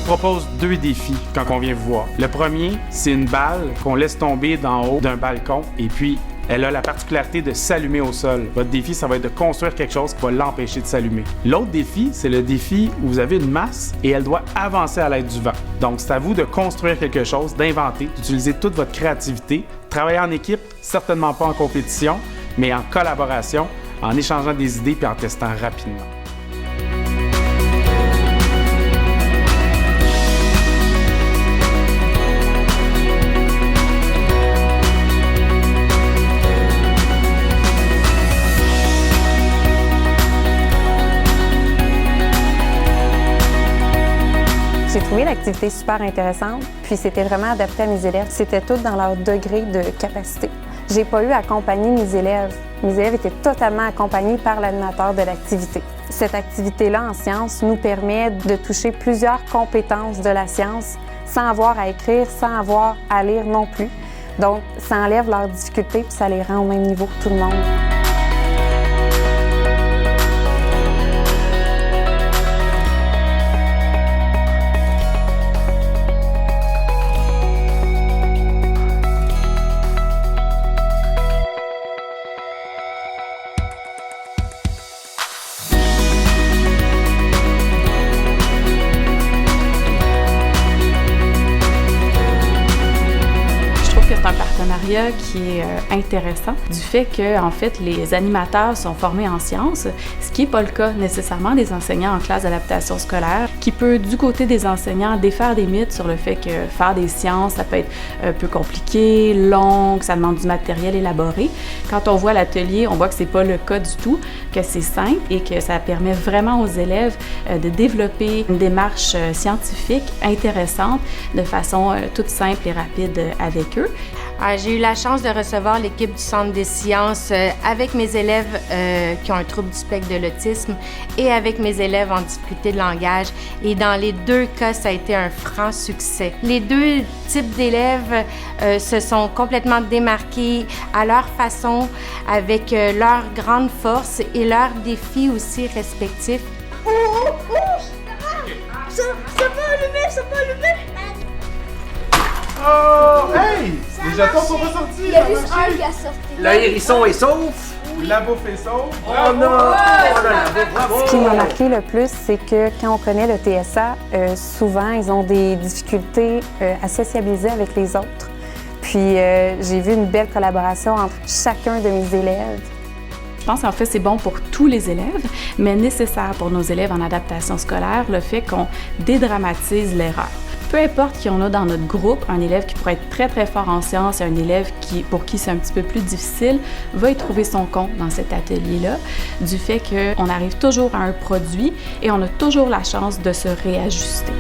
propose 2 défis quand on vient vous voir. Le premier, c'est une balle qu'on laisse tomber d'en haut d'un balcon et puis elle a la particularité de s'allumer au sol. Votre défi, ça va être de construire quelque chose qui va l'empêcher de s'allumer. L'autre défi, c'est le défi où vous avez une masse et elle doit avancer à l'aide du vent. Donc, c'est à vous de construire quelque chose, d'inventer, d'utiliser toute votre créativité, travailler en équipe, certainement pas en compétition, mais en collaboration, en échangeant des idées puis en testant rapidement. J'ai trouvé l'activité super intéressante, puis c'était vraiment adapté à mes élèves. C'était tout dans leur degré de capacité. J'ai pas eu à accompagner mes élèves. Mes élèves étaient totalement accompagnés par l'animateur de l'activité. Cette activité-là en sciences nous permet de toucher plusieurs compétences de la science sans avoir à écrire, sans avoir à lire non plus. Donc, ça enlève leurs difficultés puis ça les rend au même niveau que tout le monde. C'est un partenariat qui est intéressant du fait que, en fait, les animateurs sont formés en sciences, ce qui n'est pas le cas nécessairement des enseignants en classe d'adaptation scolaire, qui peut, du côté des enseignants, défaire des mythes sur le fait que faire des sciences, ça peut être un peu compliqué, long, que ça demande du matériel élaboré. Quand on voit l'atelier, on voit que c'est pas le cas du tout, que c'est simple et que ça permet vraiment aux élèves de développer une démarche scientifique intéressante de façon toute simple et rapide avec eux. J'ai eu la chance de recevoir l'équipe du Centre des sciences avec mes élèves qui ont un trouble du spectre de l'autisme et avec mes élèves en difficulté de langage. Et dans les 2 cas, ça a été un franc succès. Les 2 types d'élèves se sont complètement démarqués à leur façon, avec leurs grandes forces et leurs défis aussi respectifs. Ça peut allumer, ça peut allumer! Oh! Hey! Les jetons sont pas sortis! Il y a juste un qui a sorti. Le hérisson est sauf. La bouffe est sauve! Oh non! Bravo! Ce qui m'a marqué le plus, c'est que quand on connaît le TSA, souvent, ils ont des difficultés à sociabiliser avec les autres. Puis, j'ai vu une belle collaboration entre chacun de mes élèves. Je pense qu'en fait, c'est bon pour tous les élèves, mais nécessaire pour nos élèves en adaptation scolaire, le fait qu'on dédramatise l'erreur. Peu importe qui on a dans notre groupe, un élève qui pourrait être très, très fort en sciences et un élève pour qui c'est un petit peu plus difficile, va y trouver son compte dans cet atelier-là, du fait qu'on arrive toujours à un produit et on a toujours la chance de se réajuster.